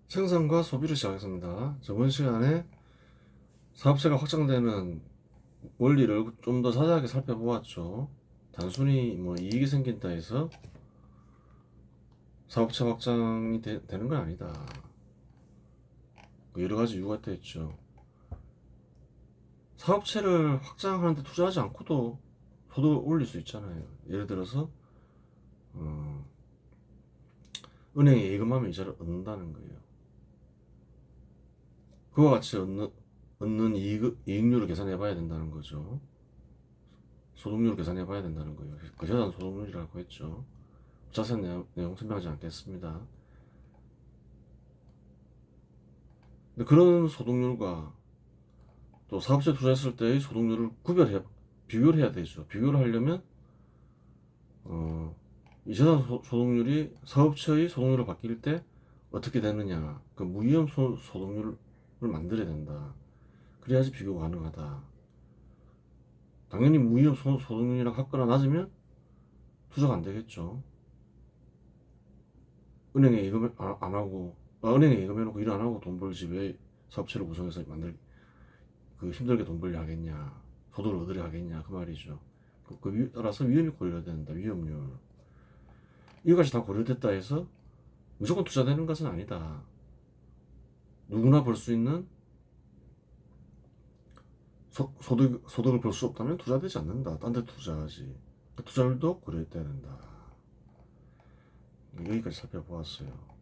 생산과 소비를 시작했습니다. 저번 시간에 사업체가 확장되는 원리를 좀 더 자세하게 살펴보았죠. 단순히 뭐 이익이 생긴다 해서 사업체 확장이 되는 건 아니다. 여러 가지 이유가 있죠. 사업체를 확장하는데 투자하지 않고도 소득을 올릴 수 있잖아요. 예를 들어서 은행에 예금하면 이자를 얻는다는 거예요. 그와 같이 얻는 이익률을 계산해 봐야 된다는 거죠. 소득률을 계산해 봐야 된다는 거예요. 그 재산 소득률이라고 했죠. 자세한 내용 설명하지 않겠습니다. 근데 그런 소득률과 또 사업체 투자했을 때의 소득률을 비교를 해야 되죠. 비교를 하려면 이 재산 소득률이 사업체의 소득률로 바뀔 때 어떻게 되느냐, 그 무위험 소득률을 만들어야 된다. 그래야지 비교가 가능하다. 당연히 무위험 소득률이랑 같거나 낮으면 투자가 안 되겠죠. 은행에 예금 안 하고 은행에 예금해놓고 일 안 하고 돈 벌지 왜 사업체를 구성해서 힘들게 돈 벌려 하겠냐, 소득을 얻으려 하겠냐, 그 말이죠. 따라서 위험이 고려해야 된다. 위험률 이것까지 다 고려됐다 해서 무조건 투자되는 것은 아니다. 누구나 벌 수 있는 소득을 벌 수 없다면 투자되지 않는다. 딴 데 투자하지. 투자율도 고려해야 된다. 여기까지 살펴보았어요.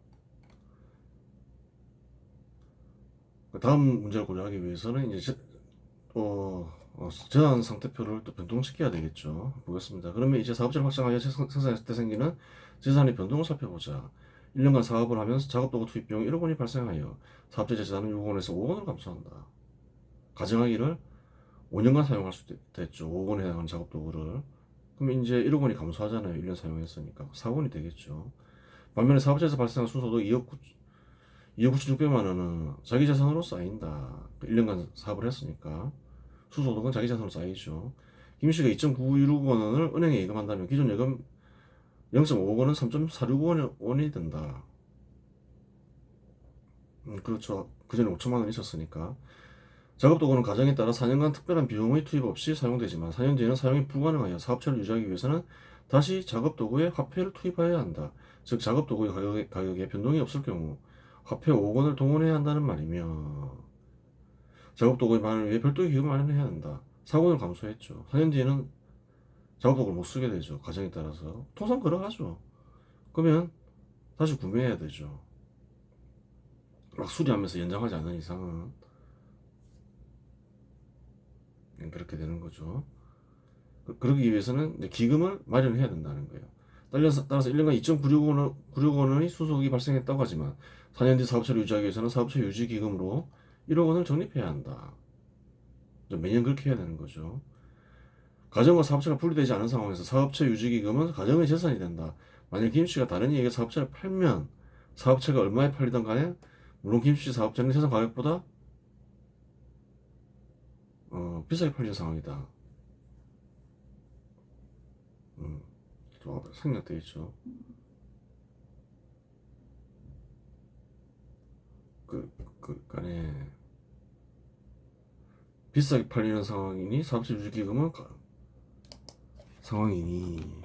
다음 문제를 고려하기 위해서는 이제 재산 상태표를 또 변동시켜야 되겠죠. 보겠습니다. 그러면 이제 사업체를 확장하여 생산했을 때 생기는 재산의 변동을 살펴보자. 1년간 사업을 하면서 작업도구 투입 비용 1억 원이 발생하여 사업체 재산은 6억 원에서 5억 원을 감소한다. 가정하기를 5년간 사용할 수 있겠죠. 5억 원에 해당하는 작업도구를. 그럼 이제 1억 원이 감소하잖아요. 1년 사용했으니까. 4억 원이 되겠죠. 반면에 사업체에서 발생한 순소득 2억 9,600만 원은 자기 재산으로 쌓인다. 1년간 사업을 했으니까. 수소득은 자기 재산으로 쌓이죠. 김 씨가 2.916억 원을 은행에 예금한다면 기존 예금 0.5억 원은 3.465억 원이 된다. 그렇죠. 그전에 5천만 원 있었으니까. 작업도구는 가정에 따라 4년간 특별한 비용의 투입 없이 사용되지만 4년 뒤에는 사용이 불가능하여 사업체를 유지하기 위해서는 다시 작업도구에 화폐를 투입해야 한다. 즉 작업도구의 가격에 변동이 없을 경우 화폐 5억 원을 동원해야 한다는 말이며, 작업도구의 마련을 위해 별도의 기금을 마련해야 한다. 4억 원을 감소했죠. 4년 뒤에는 작업도구를 못 쓰게 되죠. 가정에 따라서. 통상 그러하죠. 그러면 다시 구매해야 되죠. 막 수리하면서 연장하지 않는 이상은 그렇게 되는 거죠. 그러기 위해서는 이제 기금을 마련해야 된다는 거예요. 따라서 1년간 2.96억 원의 수속이 발생했다고 하지만 4년 뒤 사업체를 유지하기 위해서는 사업체 유지 기금으로 1억 원을 적립해야 한다. 매년 그렇게 해야 되는 거죠. 가정과 사업체가 분리되지 않은 상황에서 사업체 유지 기금은 가정의 재산이 된다. 만약 김씨가 다른 이에게 사업체를 팔면 사업체가 얼마에 팔리던 간에 물론 김씨 사업체는 세상 가격보다 비싸게 팔리는 상황이다. 생략되어 있죠. 간에 비싸게 팔리는 상황이니 사업체 유지기금은 상황이니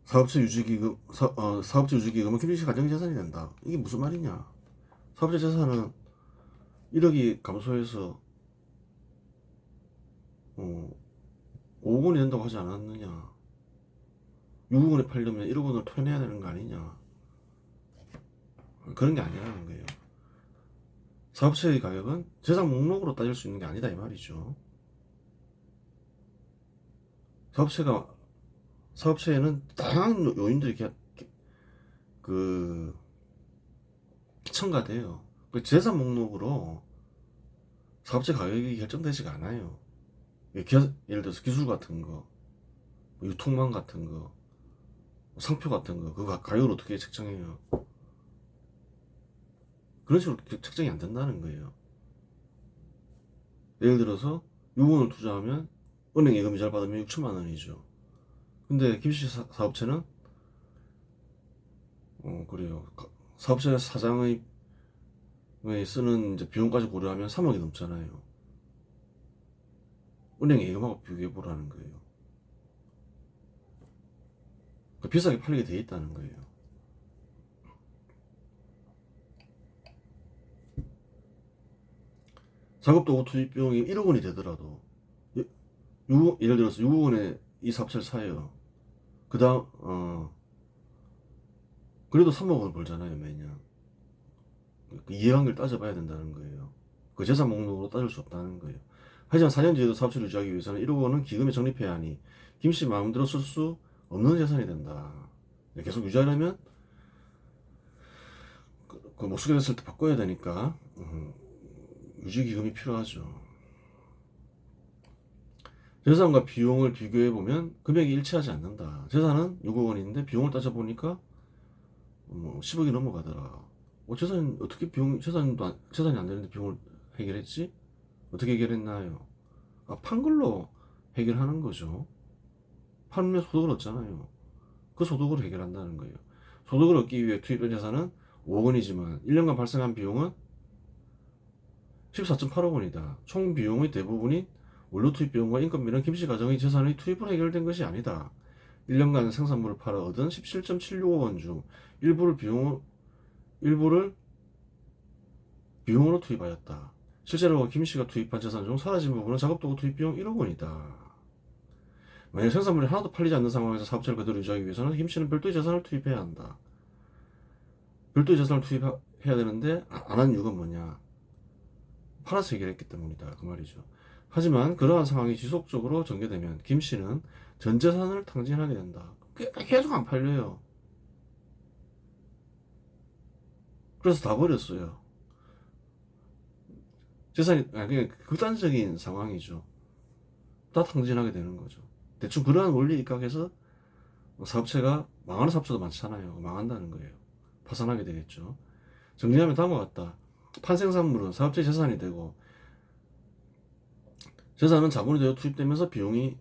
사업체 유지기금은 김씨 가정의 재산이 된다. 이게 무슨 말이냐? 사업체 재산은 1억이 감소해서 5억 원이 된다고 하지 않았느냐? 6억 원에 팔려면 1억 원을 토해내야 되는 거 아니냐? 그런 게 아니라는 거예요. 사업체의 가격은 재산 목록으로 따질 수 있는 게 아니다 이 말이죠. 사업체에는 다양한 요인들이 그 첨가돼요. 그 재산 목록으로 사업체 가격이 결정되지가 않아요. 예를 들어서 기술 같은 거, 유통망 같은 거, 상표 같은 거, 그 가격을 어떻게 책정해요? 그런 식으로 책정이 안 된다는 거예요. 예를 들어서 6원을 투자하면 은행 예금 이자를 받으면 6천만 원이죠. 근데 김씨 사업체는 그래요. 사업체 사장의 쓰는 이제 비용까지 고려하면 3억이 넘잖아요. 은행 예금하고 비교해 보라는 거예요. 비싸게 팔리게 돼 있다는 거예요. 작업도구 투입 비용이 1억 원이 되더라도 예를 들어서 6억 원에 이 사업체를 사요. 그 다음 그래도 3억 원 벌잖아요 매년. 그 이해관계를 따져봐야 된다는 거예요. 그 재산 목록으로 따질 수 없다는 거예요. 하지만 4년 뒤에도 사업체를 유지하기 위해서는 1억 원은 기금에 적립해야 하니 김씨 마음대로 쓸 수 없는 재산이 된다. 계속 유지하려면 그 목수가 됐을 때 바꿔야 되니까 유지기금이 필요하죠. 재산과 비용을 비교해보면 금액이 일치하지 않는다. 재산은 6억 원인데 비용을 따져보니까 뭐 10억이 넘어가더라. 재산 어떻게 재산이 안 되는데 비용을 해결했지? 어떻게 해결했나요? 판 걸로 해결하는 거죠. 팔면 소득을 얻잖아요. 그 소득으로 해결한다는 거예요. 소득을 얻기 위해 투입된 재산은 5억 원이지만 1년간 발생한 비용은 14.8억 원이다. 총 비용의 대부분이 원료 투입 비용과 인건비는 김씨 가정의 재산의 투입으로 해결된 것이 아니다. 1년간 생산물을 팔아 얻은 17.76억 원 중 일부를 비용으로 투입하였다. 실제로 김씨가 투입한 재산 중 사라진 부분은 작업도구 투입 비용 1억 원이다. 만약 생산물이 하나도 팔리지 않는 상황에서 사업체를 그대로 유지하기 위해서는 김씨는 별도의 재산을 투입해야 한다. 별도의 재산을 투입해야 되는데 안 한 이유가 뭐냐? 팔아서 해결했기 때문이다. 그 말이죠. 하지만 그러한 상황이 지속적으로 전개되면 김씨는 전 재산을 탕진하게 된다. 계속 안 팔려요. 그래서 다 버렸어요. 재산이 그냥 극단적인 상황이죠. 다 탕진하게 되는 거죠. 대충 그러한 원리에 입각해서 사업체가 망하는 사업체도 많잖아요. 망한다는 거예요. 파산하게 되겠죠. 정리하면 다음과 같다. 판생산물은 사업체의 재산이 되고 재산은 자본이 되어 투입되면서 비용이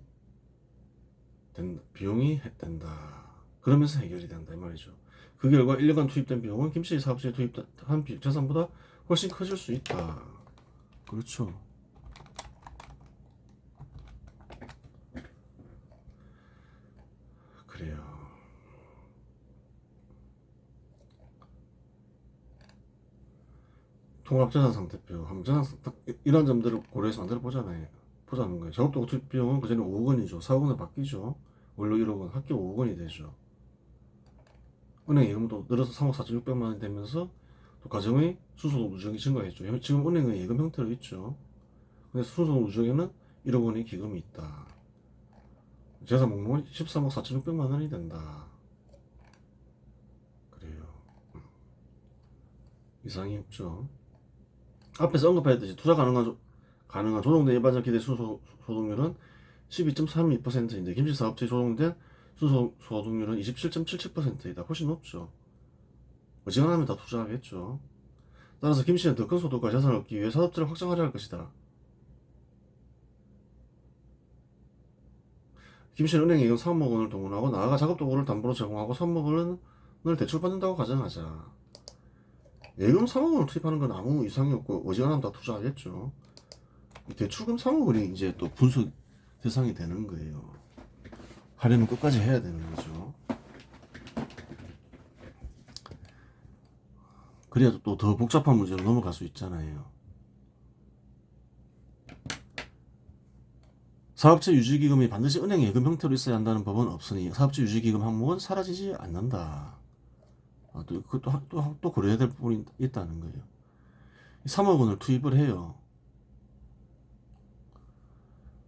된다. 그러면서 해결이 된다 이 말이죠. 그 결과 1년간 투입된 비용은 김씨 사업체에 투입한 재산보다 훨씬 커질 수 있다. 그렇죠. 그래요. 통합재산상태표, 이런 점들을 고려해서 만들어 보자는 거예요. 작업도구 투입 비용은 그전에 5억 원이죠. 4억 원으로 바뀌죠. 원료 1억 원, 합계 5억 원이 되죠. 은행 예금도 늘어서 3억 4,600만 원이 되면서 또 가정의 순소득 누적이 증가했죠. 지금 은행은 예금 형태로 있죠. 근데 순소득 누적에는 1억 원의 기금이 있다. 재산 목록은 13억 4,600만 원이 된다. 그래요. 이상이 없죠. 앞에서 언급했듯이 투자 가능한 조정된 일반적 기대 순소득률은 12.32%인데 김치 사업체에 조정된 순소득률은 27.77%이다. 훨씬 높죠. 어지간하면 다 투자하겠죠. 따라서 김씨는 더 큰 소득과 자산을 얻기 위해 사업체를 확장하려 할 것이다. 김씨는 은행에 이건 3억 원을 동원하고 나아가 작업도구를 담보로 제공하고 3억 원을 대출받는다고 가정하자. 예금 3억 원을 투입하는 건 아무 이상이 없고 어지간하면 다 투자하겠죠. 대출금 3억 원이 이제 또 분석 대상이 되는 거예요. 하려면 끝까지 해야 되는 거죠. 그래야 또 더 복잡한 문제로 넘어갈 수 있잖아요. 사업체 유지기금이 반드시 은행 예금 형태로 있어야 한다는 법은 없으니 사업체 유지기금 항목은 사라지지 않는다. 또 고려해야 될 부분이 있다는 거예요. 3억 원을 투입을 해요.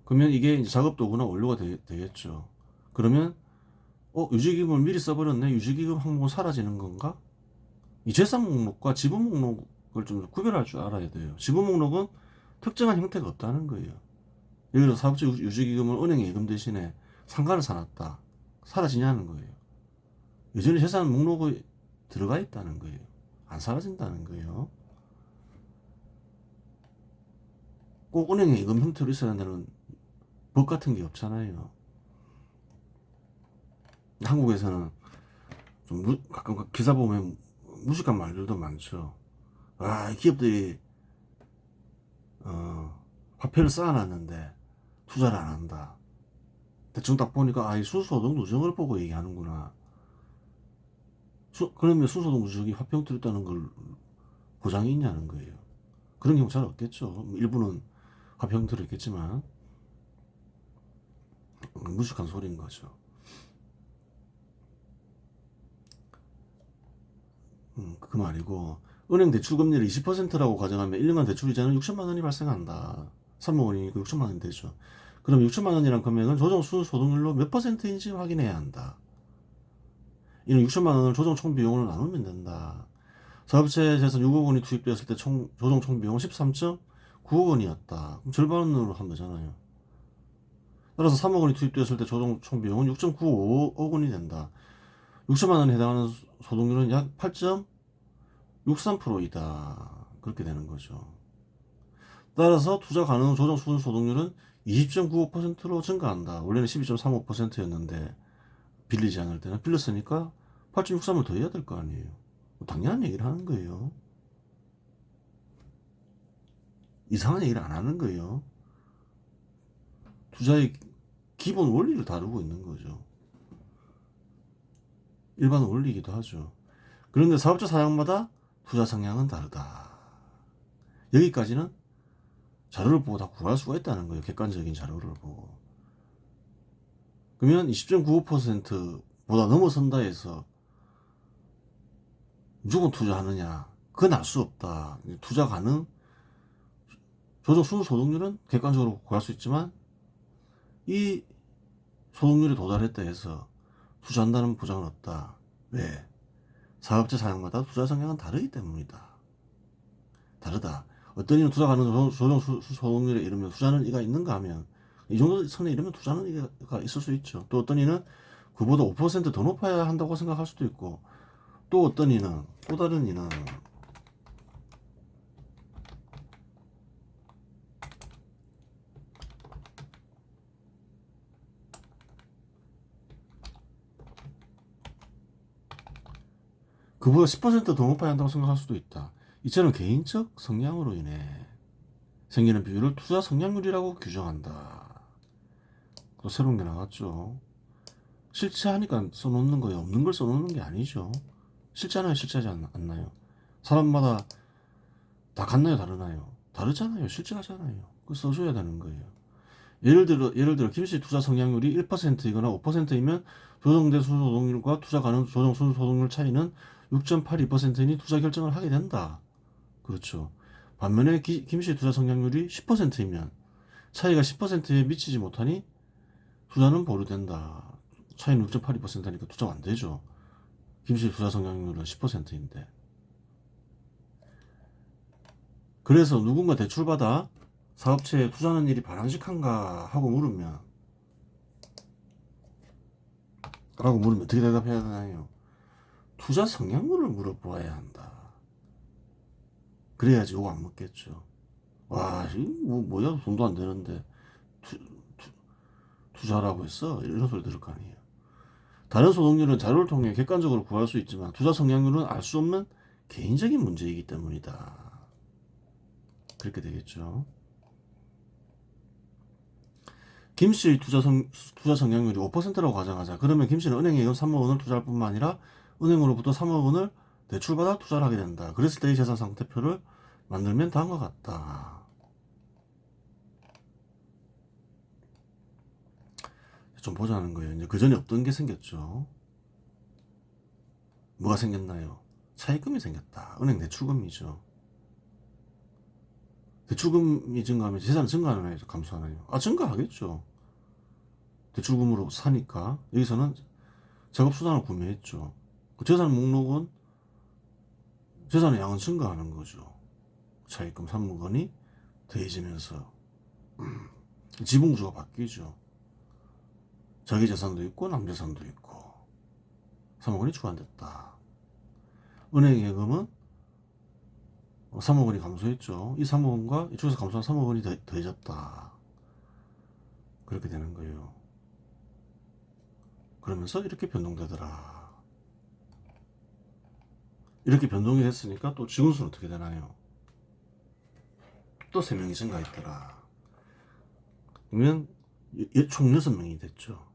그러면 이게 이제 작업도구나 원료가 되겠죠. 그러면 유지기금을 미리 써버렸네. 유지기금 항목은 사라지는 건가? 이 재산 목록과 지분 목록을 좀 구별할 줄 알아야 돼요. 지분 목록은 특정한 형태가 없다는 거예요. 예를 들어 사업체 유지기금을 은행 예금 대신에 상가를 사놨다. 사라지냐는 거예요. 여전히 재산 목록에 들어가 있다는 거예요. 안 사라진다는 거예요. 꼭 은행 예금 형태로 있어야 한다는 법 같은 게 없잖아요. 한국에서는 좀 가끔 기사 보면 무식한 말들도 많죠. 아, 이 기업들이 화폐를 쌓아놨는데 투자를 안 한다. 대충 딱 보니까 이 수소동 누적을 보고 얘기하는구나. 그러면 수소동 누적이 화폐 형태로 있다는 걸 보장이 있냐는 거예요. 그런 경우 잘 없겠죠. 일부는 화폐 형태로 있겠지만 무식한 소리인 거죠. 그 말이고, 은행 대출 금리를 20%라고 가정하면 1년간 대출 이자는 6천만 원이 발생한다. 3억 원이니까 6천만 원이 되죠. 그럼 6천만 원이란 금액은 조정 순소득률로 몇 퍼센트인지 확인해야 한다. 이는 6천만 원을 조정 총 비용으로 나누면 된다. 사업체 재산 6억 원이 투입되었을 때 조정 총 비용은 13.9억 원이었다. 그럼 절반으로 하면 되잖아요. 따라서 3억 원이 투입되었을 때 조정 총 비용은 6.95억 원이 된다. 6천만 원에 해당하는 소득률은 약 8.63%이다. 그렇게 되는 거죠. 따라서 투자 가능 조정 수준 소득률은 20.95%로 증가한다. 원래는 12.35%였는데 빌리지 않을 때는 빌렸으니까 8.63을 더 해야 될 거 아니에요. 당연한 얘기를 하는 거예요. 이상한 얘기를 안 하는 거예요. 투자의 기본 원리를 다루고 있는 거죠. 일반 원리이기도 하죠. 그런데 사업자 사양마다 투자 성향은 다르다. 여기까지는 자료를 보고 다 구할 수가 있다는 거예요. 객관적인 자료를 보고. 그러면 20.95%보다 넘어선다 해서 무조건 투자하느냐? 그건 알 수 없다. 투자 가능, 조정 순 소득률은 객관적으로 구할 수 있지만 이 소득률에 도달했다 해서 투자한다는 보장은 없다. 왜? 사업자 사양마다 투자 성향은 다르기 때문이다. 다르다. 어떤 이는 투자 가능 조정 소득률에 이르면 투자는 이가 있는가 하면 이 정도 선에 이르면 투자는 이가 있을 수 있죠. 또 어떤 이는 그보다 5%더 높아야 한다고 생각할 수도 있고, 또 어떤 이는, 또 다른 이는 그보다 10%더 높아야 한다고 생각할 수도 있다. 이처럼 개인적 성향으로 인해 생기는 비율을 투자 성향률이라고 규정한다. 또 새로운 게 나왔죠. 실체하니까 써놓는 거예요. 없는 걸 써놓는 게 아니죠. 실제하나요? 실제하지 않나요? 사람마다 다 같나요? 다르나요? 다르잖아요. 실제하잖아요. 그거 써줘야 되는 거예요. 예를 들어 김씨 투자 성향률이 1%이거나 5%이면 조정된 순소득률과 투자 가능 조정 순소득률 차이는 6.82%이니 투자 결정을 하게 된다. 그렇죠. 반면에 김씨 투자 성향률이 10%이면 차이가 10%에 미치지 못하니 투자는 보류된다. 차이는 6.82%니까 투자가 안 되죠. 김씨 투자 성향률은 10%인데. 그래서 누군가 대출받아 사업체에 투자하는 일이 바람직한가 하고 물으면 어떻게 대답해야 되나요? 투자 성향률을 물어보아야 한다. 그래야지 욕 안 먹겠죠. 와, 뭐야, 돈도 안 되는데 투, 투자라고 했어? 이런 소리 들을 거 아니에요. 다른 소득률은 자료를 통해 객관적으로 구할 수 있지만 투자 성향률은 알 수 없는 개인적인 문제이기 때문이다. 그렇게 되겠죠. 김씨의 투자 성향률이 5%라고 가정하자. 그러면 김씨는 은행에 연 3억 원을 투자할 뿐만 아니라 은행으로부터 3억 원을 대출받아 투자를 하게 된다. 그랬을 때의 재산 상태표를 만들면 다음과 같다. 좀 보자는 거예요. 이제 그 전에 없던 게 생겼죠. 뭐가 생겼나요? 차입금이 생겼다. 은행 대출금이죠. 대출금이 증가하면 재산은 증가하나요? 감소하나요? 증가하겠죠. 대출금으로 사니까 여기서는 작업수단을 구매했죠. 그 재산 목록은 재산의 양은 증가하는 거죠. 차입금 3억 원이 더해지면서 지분구조가 바뀌죠. 자기 재산도 있고 남재산도 있고 3억 원이 추가됐다. 은행 예금은 3억 원이 감소했죠. 이 3억 원과 이쪽에서 감소한 3억 원이 더해졌다. 그렇게 되는 거예요. 그러면서 이렇게 변동되더라. 이렇게 변동이 됐으니까 또 직원수는 어떻게 되나요? 또 3명이 증가했더라. 그러면 총 6명이 됐죠.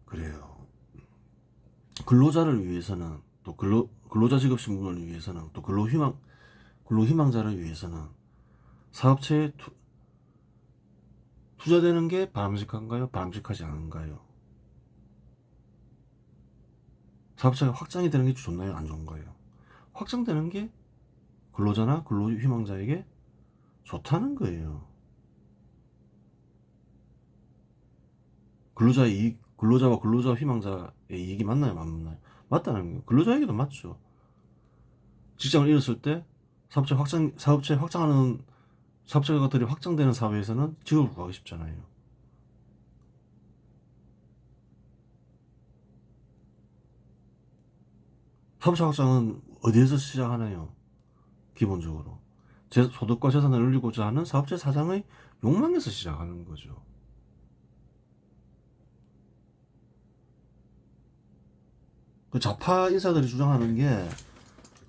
그래요. 근로자를 위해서는 또 근로자 직업 신분을 위해서는 또 근로희망자를 위해서는 사업체에 투자되는 게 바람직한가요? 바람직하지 않은가요? 사업체가 확장이 되는 게 좋나요? 안 좋은가요? 확장되는 게 근로자나 근로희망자에게 좋다는 거예요. 근로자와 근로자 희망자의 이익이 맞나요? 맞나요? 맞다는 거예요. 근로자에게도 맞죠. 직장을 잃었을 때 사업체 확장하는 사업체들이 확장되는 사회에서는 직업을 구하기 쉽잖아요. 사업체 확장은 어디에서 시작하나요? 기본적으로 소득과 재산을 늘리고자 하는 사업체 사장의 욕망에서 시작하는 거죠. 그 좌파 인사들이 주장하는 게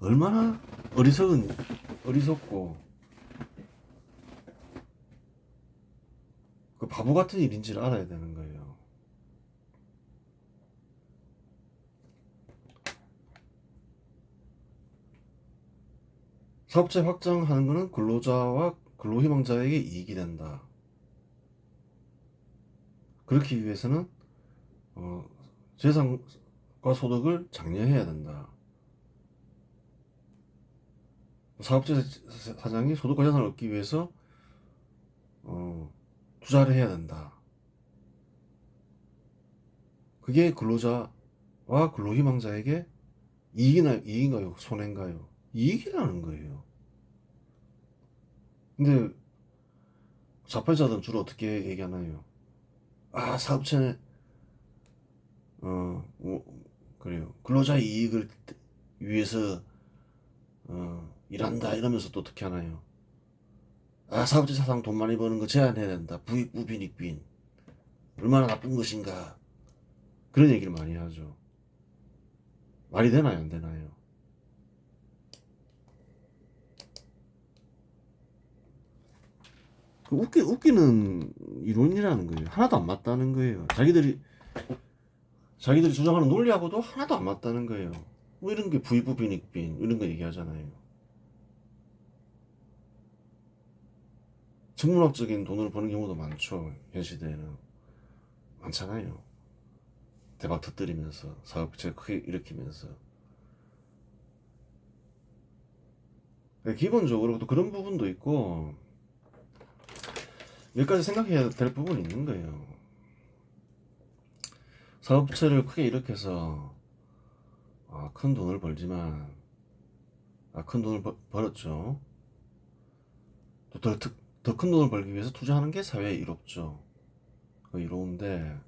얼마나 어리석고 그 바보 같은 일인지를 알아야 되는 거예요. 사업체 확장하는 거는 근로자와 근로희망자에게 이익이 된다. 그렇기 위해서는 재산과 소득을 장려해야 된다. 사업체 사장이 소득과 재산을 얻기 위해서 투자를 해야 된다. 그게 근로자와 근로희망자에게 이익인가요? 손해인가요? 이익이라는 거예요. 근데 자팔자들은 주로 어떻게 얘기하나요? 사업체는 뭐, 그래요. 근로자의 이익을 위해서 일한다 이러면서 또 어떻게 하나요? 사업체 사장 돈 많이 버는 거 제한해야 된다. 부익부 빈익빈. 얼마나 나쁜 것인가. 그런 얘기를 많이 하죠. 말이 되나요? 안 되나요? 웃기는 이론이라는 거예요. 하나도 안 맞다는 거예요. 자기들이 주장하는 논리하고도 하나도 안 맞다는 거예요. 뭐 이런 게 부익부 빈익빈 이런 거 얘기하잖아요. 천문학적인 돈을 버는 경우도 많죠. 현 시대에는 많잖아요. 대박 터뜨리면서 사업체 크게 일으키면서. 기본적으로 또 그런 부분도 있고 몇 가지 생각해야 될 부분이 있는 거예요. 사업체를 크게 일으켜서 큰 돈을 벌지만 큰 돈을 벌었죠. 또 더 큰 돈을 벌기 위해서 투자하는 게 사회에 이롭죠. 이로운데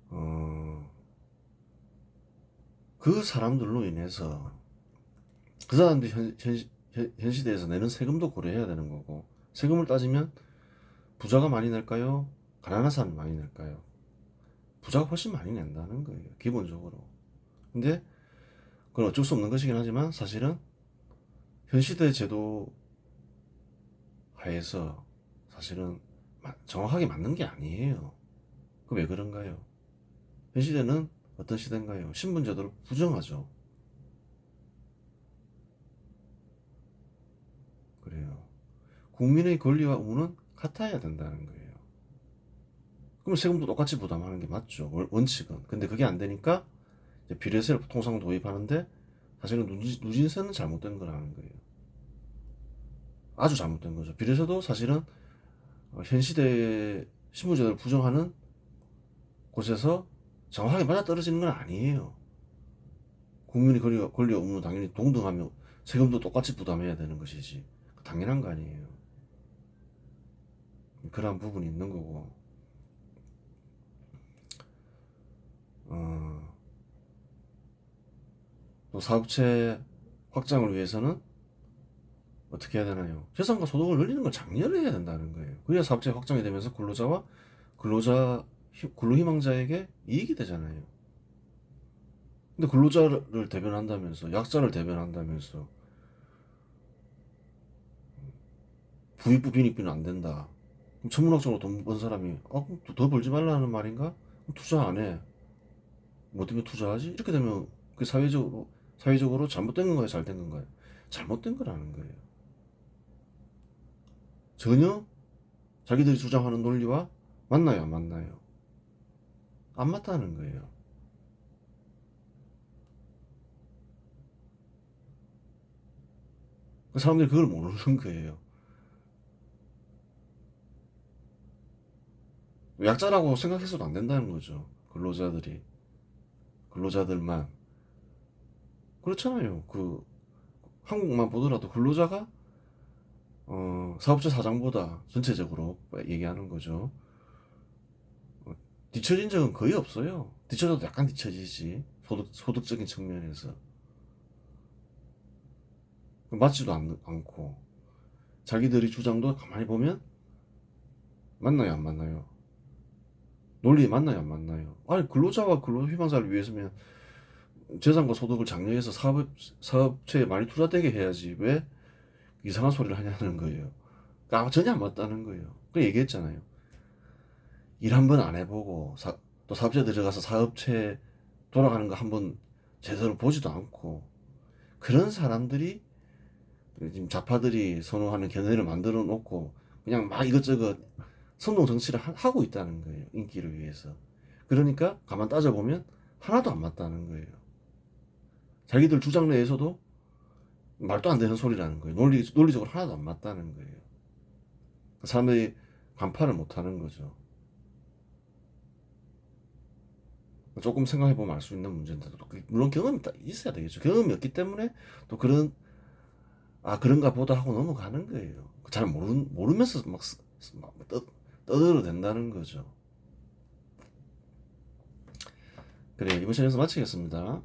어, 그 사람들로 인해서 그 사람들이 현 시대에서 내는 세금도 고려해야 되는 거고 세금을 따지면 부자가 많이 낼까요? 가난한 사람이 많이 낼까요? 부자가 훨씬 많이 낸다는 거예요. 기본적으로. 근데 그건 어쩔 수 없는 것이긴 하지만 사실은 현 시대 제도 하에서 사실은 정확하게 맞는 게 아니에요. 그 왜 그런가요? 현 시대는 어떤 시대인가요? 신분제도를 부정하죠. 그래요. 국민의 권리와 의무는 같아야 된다는 거예요. 그럼 세금도 똑같이 부담하는 게 맞죠. 원칙은. 근데 그게 안 되니까 비례세를 통상 도입하는데 사실은 누진세는 잘못된 거라는 거예요. 아주 잘못된 거죠. 비례세도 사실은 현 시대의 신분제도를 부정하는 곳에서 정확하게 맞아떨어지는 건 아니에요. 국민의 권리와 의무는 당연히 동등하며 세금도 똑같이 부담해야 되는 것이지. 당연한 거 아니에요. 그러한 부분이 있는 거고. 어, 또 사업체 확장을 위해서는 어떻게 해야 되나요? 재산과 소득을 늘리는 걸 장려를 해야 된다는 거예요. 그래야 사업체가 확장이 되면서 근로자와 근로희망자에게 이익이 되잖아요. 근데 근로자를 대변한다면서, 약자를 대변한다면서, 부익부 빈익빈은 안 된다. 그럼 천문학적으로 돈 번 사람이, 그럼 더 벌지 말라는 말인가? 그럼 투자 안 해. 뭐 때문에 투자하지? 이렇게 되면 그 사회적으로 잘못된 건가요? 잘 된 건가요? 잘못된 거라는 거예요. 전혀 자기들이 주장하는 논리와 맞나요? 안 맞나요? 안 맞다는 거예요. 그 사람들이 그걸 모르는 거예요. 약자라고 생각해서도 안 된다는 거죠. 근로자들만. 그렇잖아요. 한국만 보더라도 근로자가, 사업자 사장보다 전체적으로 얘기하는 거죠. 뒤처진 적은 거의 없어요. 뒤처져도 약간 뒤처지지. 소득적인 측면에서. 맞지도 않고. 자기들이 주장도 가만히 보면 맞나요, 안 맞나요? 논리에 맞나요, 안 맞나요? 아니, 근로자와 근로희망자를 위해서면 재산과 소득을 장려해서 사업체에 많이 투자되게 해야지. 왜 이상한 소리를 하냐는 거예요. 그러니까 전혀 안 맞다는 거예요. 그 얘기했잖아요. 일 한 번 안 해보고, 또 사업체 들어가서 사업체 돌아가는 거 한 번 제대로 보지도 않고, 그런 사람들이 지금 좌파들이 선호하는 견해를 만들어 놓고, 그냥 막 이것저것 선동 정치를 하고 있다는 거예요. 인기를 위해서. 그러니까 가만 따져보면 하나도 안 맞다는 거예요. 자기들 주장 내에서도 말도 안 되는 소리라는 거예요. 논리적으로 하나도 안 맞다는 거예요. 사람들이 간파를 못 하는 거죠. 조금 생각해보면 알 수 있는 문제인데, 물론 경험이 있어야 되겠죠. 경험이 없기 때문에 또 그런가 보다 하고 넘어가는 거예요. 잘 모르면서 막 떠들어댄다는 거죠. 그래, 이번 시간에서 마치겠습니다.